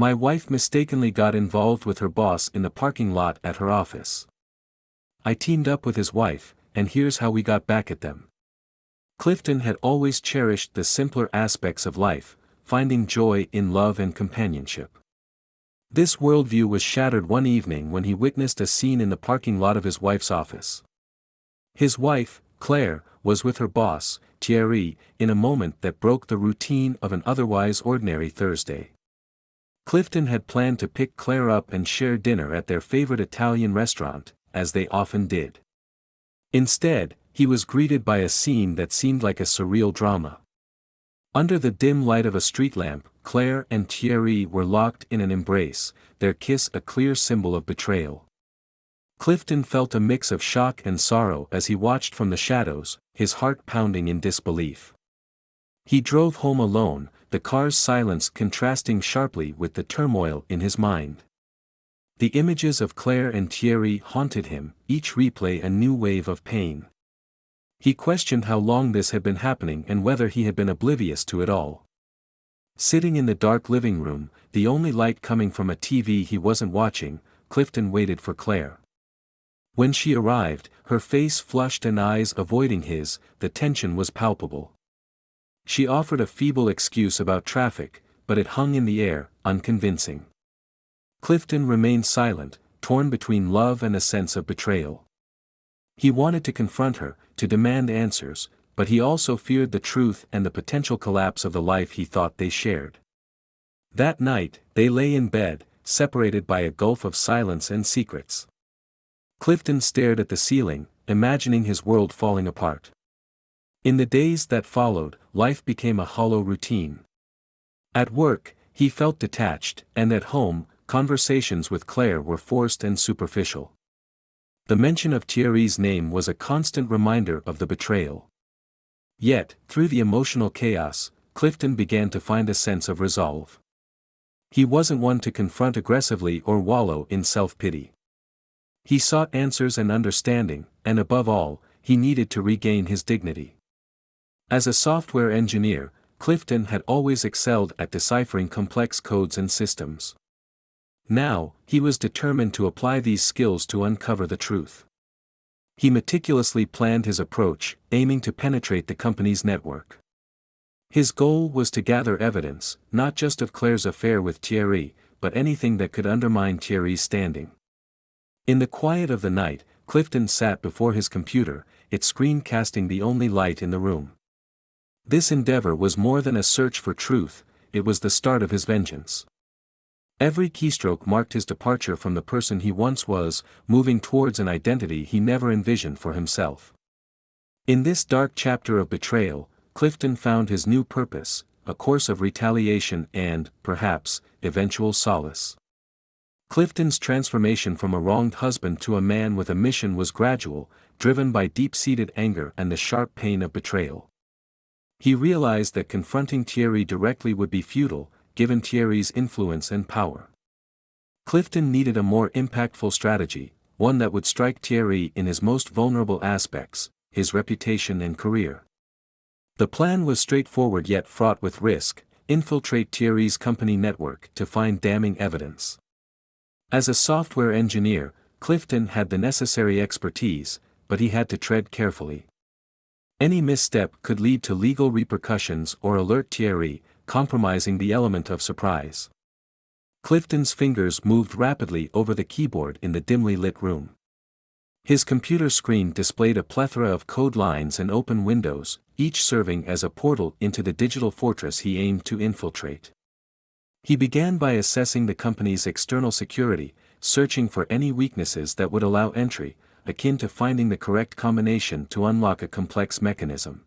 My wife mistakenly got involved with her boss in the parking lot at her office. I teamed up with his wife, and here's how we got back at them. Clifton had always cherished the simpler aspects of life, finding joy in love and companionship. This worldview was shattered one evening when he witnessed a scene in the parking lot of his wife's office. His wife, Claire, was with her boss, Thierry, in a moment that broke the routine of an otherwise ordinary Thursday. Clifton had planned to pick Claire up and share dinner at their favorite Italian restaurant, as they often did. Instead, he was greeted by a scene that seemed like a surreal drama. Under the dim light of a street lamp, Claire and Thierry were locked in an embrace, their kiss a clear symbol of betrayal. Clifton felt a mix of shock and sorrow as he watched from the shadows, his heart pounding in disbelief. He drove home alone, the car's silence contrasting sharply with the turmoil in his mind. The images of Claire and Thierry haunted him, each replay a new wave of pain. He questioned how long this had been happening and whether he had been oblivious to it all. Sitting in the dark living room, the only light coming from a TV he wasn't watching, Clifton waited for Claire. When she arrived, her face flushed and eyes avoiding his, the tension was palpable. She offered a feeble excuse about traffic, but it hung in the air, unconvincing. Clifton remained silent, torn between love and a sense of betrayal. He wanted to confront her, to demand answers, but he also feared the truth and the potential collapse of the life he thought they shared. That night, they lay in bed, separated by a gulf of silence and secrets. Clifton stared at the ceiling, imagining his world falling apart. In the days that followed, life became a hollow routine. At work, he felt detached, and at home, conversations with Claire were forced and superficial. The mention of Thierry's name was a constant reminder of the betrayal. Yet, through the emotional chaos, Clifton began to find a sense of resolve. He wasn't one to confront aggressively or wallow in self-pity. He sought answers and understanding, and above all, he needed to regain his dignity. As a software engineer, Clifton had always excelled at deciphering complex codes and systems. Now, he was determined to apply these skills to uncover the truth. He meticulously planned his approach, aiming to penetrate the company's network. His goal was to gather evidence, not just of Claire's affair with Thierry, but anything that could undermine Thierry's standing. In the quiet of the night, Clifton sat before his computer, its screen casting the only light in the room. This endeavor was more than a search for truth, it was the start of his vengeance. Every keystroke marked his departure from the person he once was, moving towards an identity he never envisioned for himself. In this dark chapter of betrayal, Clifton found his new purpose, a course of retaliation and, perhaps, eventual solace. Clifton's transformation from a wronged husband to a man with a mission was gradual, driven by deep-seated anger and the sharp pain of betrayal. He realized that confronting Thierry directly would be futile, given Thierry's influence and power. Clifton needed a more impactful strategy, one that would strike Thierry in his most vulnerable aspects, his reputation and career. The plan was straightforward yet fraught with risk: infiltrate Thierry's company network to find damning evidence. As a software engineer, Clifton had the necessary expertise, but he had to tread carefully. Any misstep could lead to legal repercussions or alert Thierry, compromising the element of surprise. Clifton's fingers moved rapidly over the keyboard in the dimly lit room. His computer screen displayed a plethora of code lines and open windows, each serving as a portal into the digital fortress he aimed to infiltrate. He began by assessing the company's external security, searching for any weaknesses that would allow entry, akin to finding the correct combination to unlock a complex mechanism.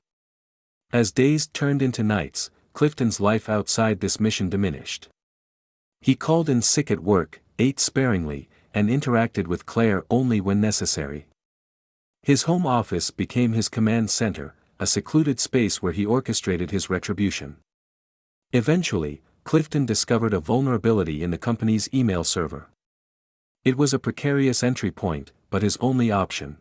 As days turned into nights, Clifton's life outside this mission diminished. He called in sick at work, ate sparingly, and interacted with Claire only when necessary. His home office became his command center, a secluded space where he orchestrated his retribution. Eventually, Clifton discovered a vulnerability in the company's email server. It was a precarious entry point, but his only option.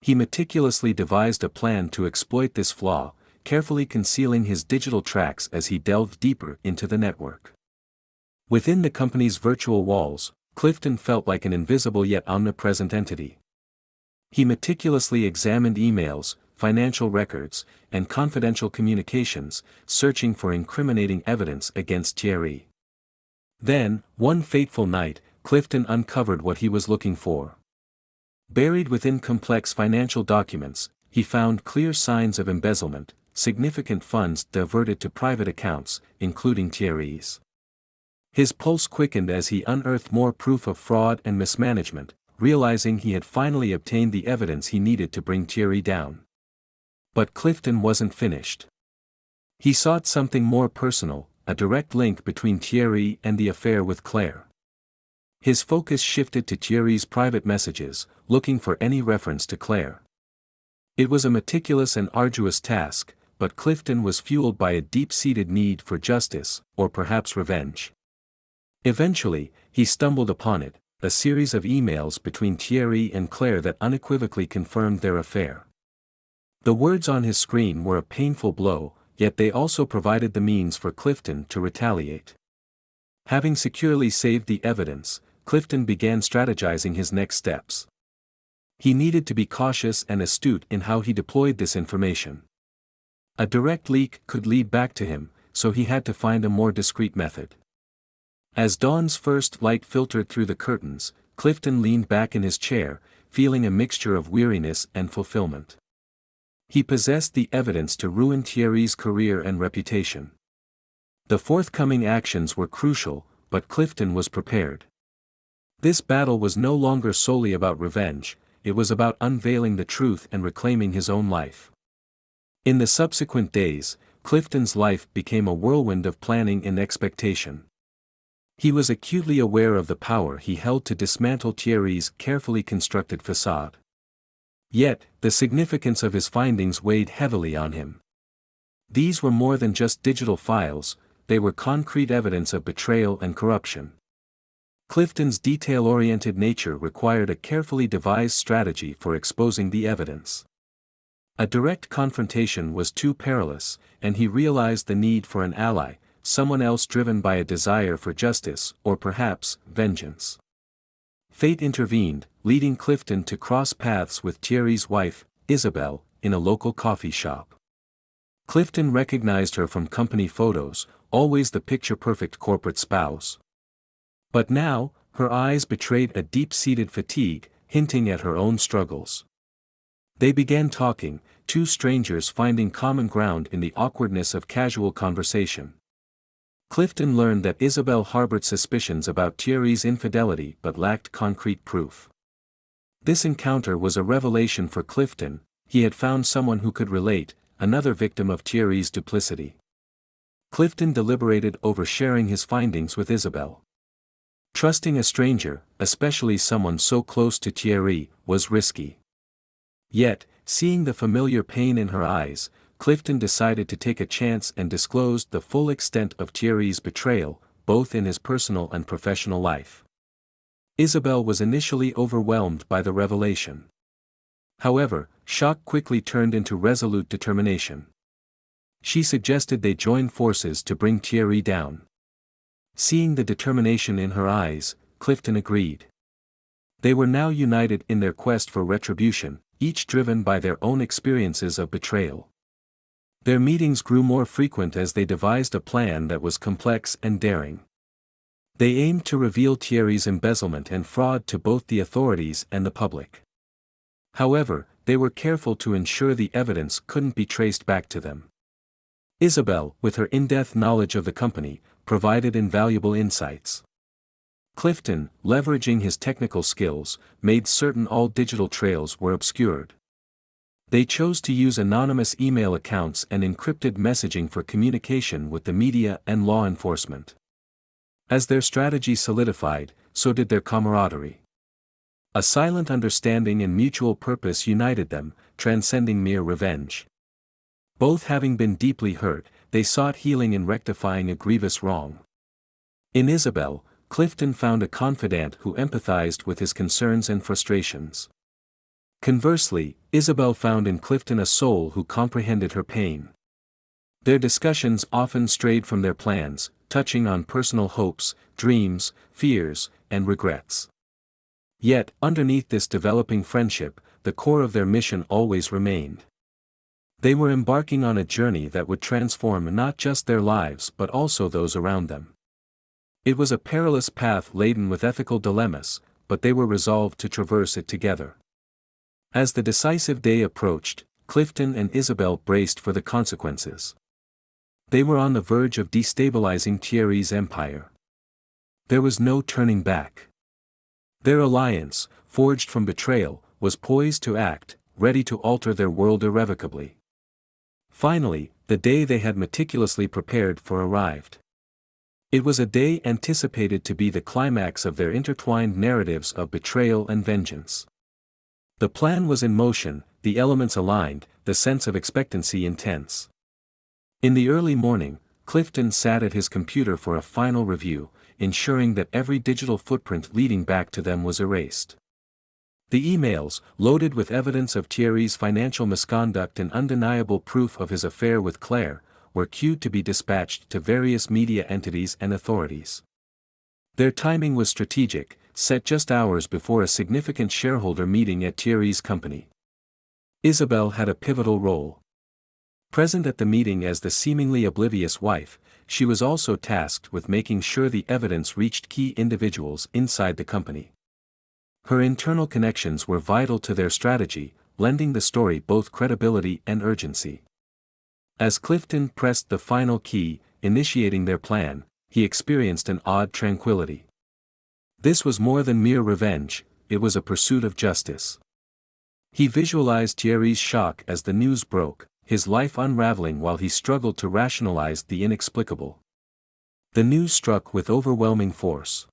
He meticulously devised a plan to exploit this flaw, carefully concealing his digital tracks as he delved deeper into the network. Within the company's virtual walls, Clifton felt like an invisible yet omnipresent entity. He meticulously examined emails, financial records, and confidential communications, searching for incriminating evidence against Thierry. Then, one fateful night, Clifton uncovered what he was looking for. Buried within complex financial documents, he found clear signs of embezzlement, significant funds diverted to private accounts, including Thierry's. His pulse quickened as he unearthed more proof of fraud and mismanagement, realizing he had finally obtained the evidence he needed to bring Thierry down. But Clifton wasn't finished. He sought something more personal, a direct link between Thierry and the affair with Claire. His focus shifted to Thierry's private messages, looking for any reference to Claire. It was a meticulous and arduous task, but Clifton was fueled by a deep-seated need for justice, or perhaps revenge. Eventually, he stumbled upon it, a series of emails between Thierry and Claire that unequivocally confirmed their affair. The words on his screen were a painful blow, yet they also provided the means for Clifton to retaliate. Having securely saved the evidence, Clifton began strategizing his next steps. He needed to be cautious and astute in how he deployed this information. A direct leak could lead back to him, so he had to find a more discreet method. As dawn's first light filtered through the curtains, Clifton leaned back in his chair, feeling a mixture of weariness and fulfillment. He possessed the evidence to ruin Thierry's career and reputation. The forthcoming actions were crucial, but Clifton was prepared. This battle was no longer solely about revenge, it was about unveiling the truth and reclaiming his own life. In the subsequent days, Clifton's life became a whirlwind of planning and expectation. He was acutely aware of the power he held to dismantle Thierry's carefully constructed facade. Yet, the significance of his findings weighed heavily on him. These were more than just digital files, they were concrete evidence of betrayal and corruption. Clifton's detail-oriented nature required a carefully devised strategy for exposing the evidence. A direct confrontation was too perilous, and he realized the need for an ally, someone else driven by a desire for justice, or perhaps, vengeance. Fate intervened, leading Clifton to cross paths with Thierry's wife, Isabelle, in a local coffee shop. Clifton recognized her from company photos, always the picture-perfect corporate spouse. But now, her eyes betrayed a deep-seated fatigue, hinting at her own struggles. They began talking, two strangers finding common ground in the awkwardness of casual conversation. Clifton learned that Isabelle harbored suspicions about Thierry's infidelity but lacked concrete proof. This encounter was a revelation for Clifton. He had found someone who could relate, another victim of Thierry's duplicity. Clifton deliberated over sharing his findings with Isabelle. Trusting a stranger, especially someone so close to Thierry, was risky. Yet, seeing the familiar pain in her eyes, Clifton decided to take a chance and disclosed the full extent of Thierry's betrayal, both in his personal and professional life. Isabelle was initially overwhelmed by the revelation. However, shock quickly turned into resolute determination. She suggested they join forces to bring Thierry down. Seeing the determination in her eyes, Clifton agreed. They were now united in their quest for retribution, each driven by their own experiences of betrayal. Their meetings grew more frequent as they devised a plan that was complex and daring. They aimed to reveal Thierry's embezzlement and fraud to both the authorities and the public. However, they were careful to ensure the evidence couldn't be traced back to them. Isabelle, with her in-depth knowledge of the company, provided invaluable insights. Clifton, leveraging his technical skills, made certain all digital trails were obscured. They chose to use anonymous email accounts and encrypted messaging for communication with the media and law enforcement. As their strategy solidified, so did their camaraderie. A silent understanding and mutual purpose united them, transcending mere revenge. Both having been deeply hurt, they sought healing in rectifying a grievous wrong. In Isabelle, Clifton found a confidant who empathized with his concerns and frustrations. Conversely, Isabelle found in Clifton a soul who comprehended her pain. Their discussions often strayed from their plans, touching on personal hopes, dreams, fears, and regrets. Yet, underneath this developing friendship, the core of their mission always remained. They were embarking on a journey that would transform not just their lives but also those around them. It was a perilous path laden with ethical dilemmas, but they were resolved to traverse it together. As the decisive day approached, Clifton and Isabel braced for the consequences. They were on the verge of destabilizing Thierry's empire. There was no turning back. Their alliance, forged from betrayal, was poised to act, ready to alter their world irrevocably. Finally, the day they had meticulously prepared for arrived. It was a day anticipated to be the climax of their intertwined narratives of betrayal and vengeance. The plan was in motion, the elements aligned, the sense of expectancy intense. In the early morning, Clifton sat at his computer for a final review, ensuring that every digital footprint leading back to them was erased. The emails, loaded with evidence of Thierry's financial misconduct and undeniable proof of his affair with Claire, were queued to be dispatched to various media entities and authorities. Their timing was strategic, set just hours before a significant shareholder meeting at Thierry's company. Isabel had a pivotal role. Present at the meeting as the seemingly oblivious wife, she was also tasked with making sure the evidence reached key individuals inside the company. Her internal connections were vital to their strategy, lending the story both credibility and urgency. As Clifton pressed the final key, initiating their plan, he experienced an odd tranquility. This was more than mere revenge, it was a pursuit of justice. He visualized Thierry's shock as the news broke, his life unraveling while he struggled to rationalize the inexplicable. The news struck with overwhelming force.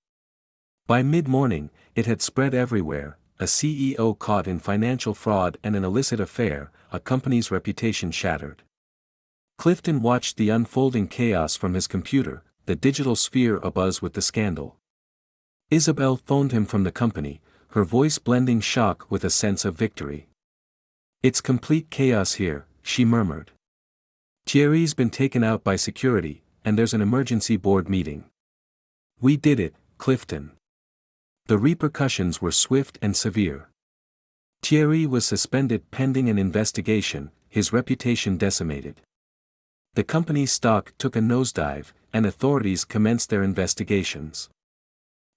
By mid-morning, it had spread everywhere: a CEO caught in financial fraud and an illicit affair, a company's reputation shattered. Clifton watched the unfolding chaos from his computer, the digital sphere abuzz with the scandal. Isabel phoned him from the company, her voice blending shock with a sense of victory. "It's complete chaos here," she murmured. "Thierry's been taken out by security, and there's an emergency board meeting." "We did it, Clifton." The repercussions were swift and severe. Thierry was suspended pending an investigation, his reputation decimated. The company's stock took a nosedive, and authorities commenced their investigations.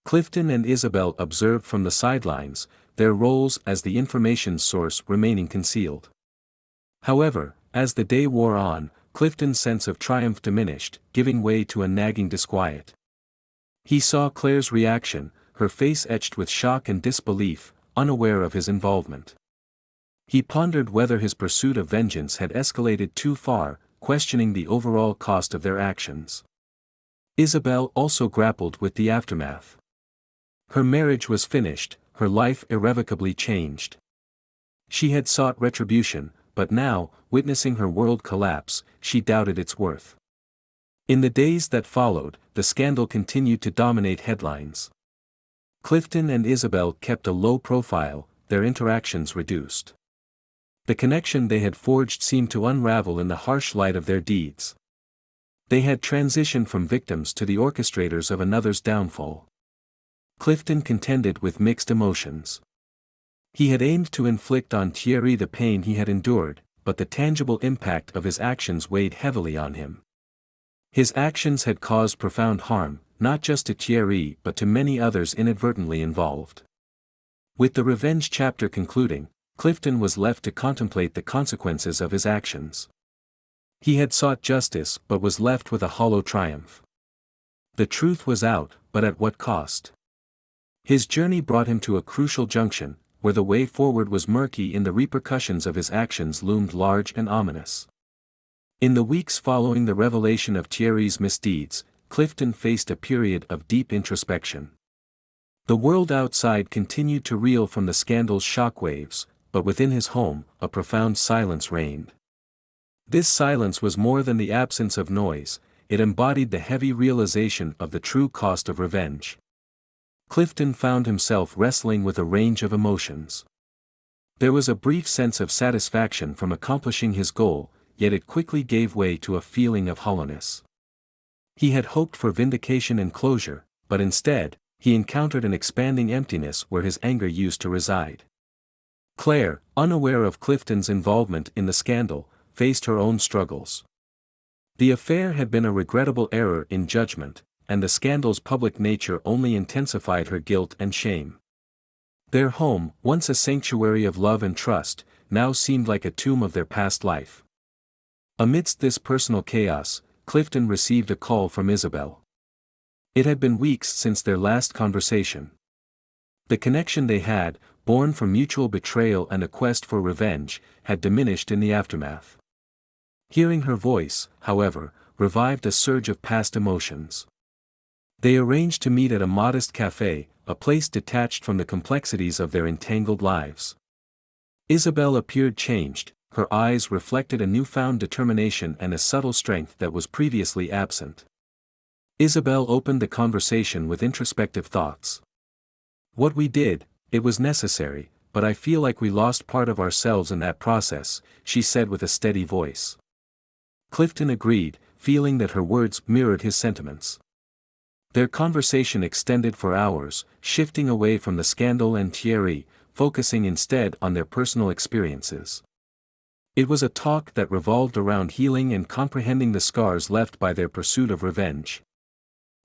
Clifton and Isabel observed from the sidelines, their roles as the information source remaining concealed. However, as the day wore on, Clifton's sense of triumph diminished, giving way to a nagging disquiet. He saw Claire's reaction, her face etched with shock and disbelief, unaware of his involvement. He pondered whether his pursuit of vengeance had escalated too far, questioning the overall cost of their actions. Isabel also grappled with the aftermath. Her marriage was finished, her life irrevocably changed. She had sought retribution, but now, witnessing her world collapse, she doubted its worth. In the days that followed, the scandal continued to dominate headlines. Clifton and Isabel kept a low profile, their interactions reduced. The connection they had forged seemed to unravel in the harsh light of their deeds. They had transitioned from victims to the orchestrators of another's downfall. Clifton contended with mixed emotions. He had aimed to inflict on Thierry the pain he had endured, but the tangible impact of his actions weighed heavily on him. His actions had caused profound harm, not just to Thierry but to many others inadvertently involved. With the revenge chapter concluding, Clifton was left to contemplate the consequences of his actions. He had sought justice but was left with a hollow triumph. The truth was out, but at what cost? His journey brought him to a crucial junction, where the way forward was murky and the repercussions of his actions loomed large and ominous. In the weeks following the revelation of Thierry's misdeeds, Clifton faced a period of deep introspection. The world outside continued to reel from the scandal's shockwaves, but within his home, a profound silence reigned. This silence was more than the absence of noise, it embodied the heavy realization of the true cost of revenge. Clifton found himself wrestling with a range of emotions. There was a brief sense of satisfaction from accomplishing his goal, yet it quickly gave way to a feeling of hollowness. He had hoped for vindication and closure, but instead, he encountered an expanding emptiness where his anger used to reside. Claire, unaware of Clifton's involvement in the scandal, faced her own struggles. The affair had been a regrettable error in judgment, and the scandal's public nature only intensified her guilt and shame. Their home, once a sanctuary of love and trust, now seemed like a tomb of their past life. Amidst this personal chaos, Clifton received a call from Isabel. It had been weeks since their last conversation. The connection they had, born from mutual betrayal and a quest for revenge, had diminished in the aftermath. Hearing her voice, however, revived a surge of past emotions. They arranged to meet at a modest cafe, a place detached from the complexities of their entangled lives. Isabel appeared changed, her eyes reflected a newfound determination and a subtle strength that was previously absent. Isabel opened the conversation with introspective thoughts. "What we did, it was necessary, but I feel like we lost part of ourselves in that process," she said with a steady voice. Clifton agreed, feeling that her words mirrored his sentiments. Their conversation extended for hours, shifting away from the scandal and Thierry, focusing instead on their personal experiences. It was a talk that revolved around healing and comprehending the scars left by their pursuit of revenge.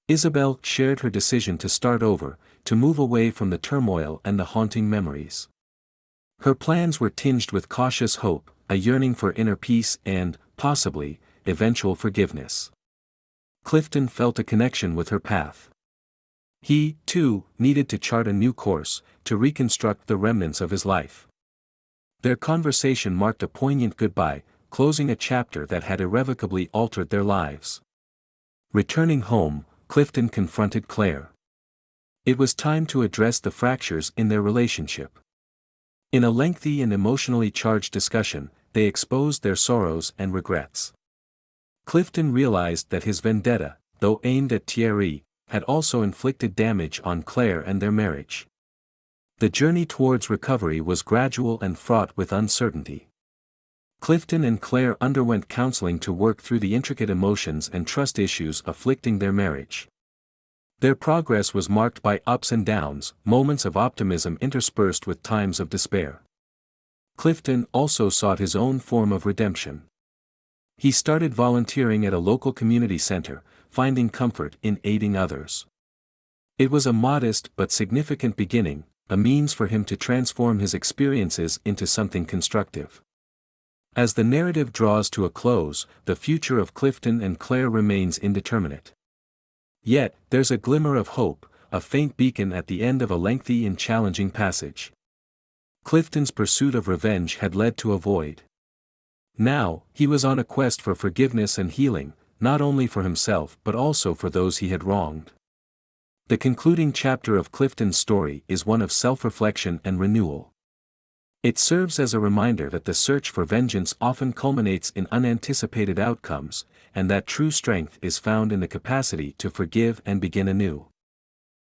Isabel shared her decision to start over, to move away from the turmoil and the haunting memories. Her plans were tinged with cautious hope, a yearning for inner peace and, possibly, eventual forgiveness. Clifton felt a connection with her path. He, too, needed to chart a new course, to reconstruct the remnants of his life. Their conversation marked a poignant goodbye, closing a chapter that had irrevocably altered their lives. Returning home, Clifton confronted Claire. It was time to address the fractures in their relationship. In a lengthy and emotionally charged discussion, they exposed their sorrows and regrets. Clifton realized that his vendetta, though aimed at Thierry, had also inflicted damage on Claire and their marriage. The journey towards recovery was gradual and fraught with uncertainty. Clifton and Claire underwent counseling to work through the intricate emotions and trust issues afflicting their marriage. Their progress was marked by ups and downs, moments of optimism interspersed with times of despair. Clifton also sought his own form of redemption. He started volunteering at a local community center, finding comfort in aiding others. It was a modest but significant beginning, a means for him to transform his experiences into something constructive. As the narrative draws to a close, the future of Clifton and Claire remains indeterminate. Yet, there's a glimmer of hope, a faint beacon at the end of a lengthy and challenging passage. Clifton's pursuit of revenge had led to a void. Now, he was on a quest for forgiveness and healing, not only for himself but also for those he had wronged. The concluding chapter of Clifton's story is one of self-reflection and renewal. It serves as a reminder that the search for vengeance often culminates in unanticipated outcomes, and that true strength is found in the capacity to forgive and begin anew.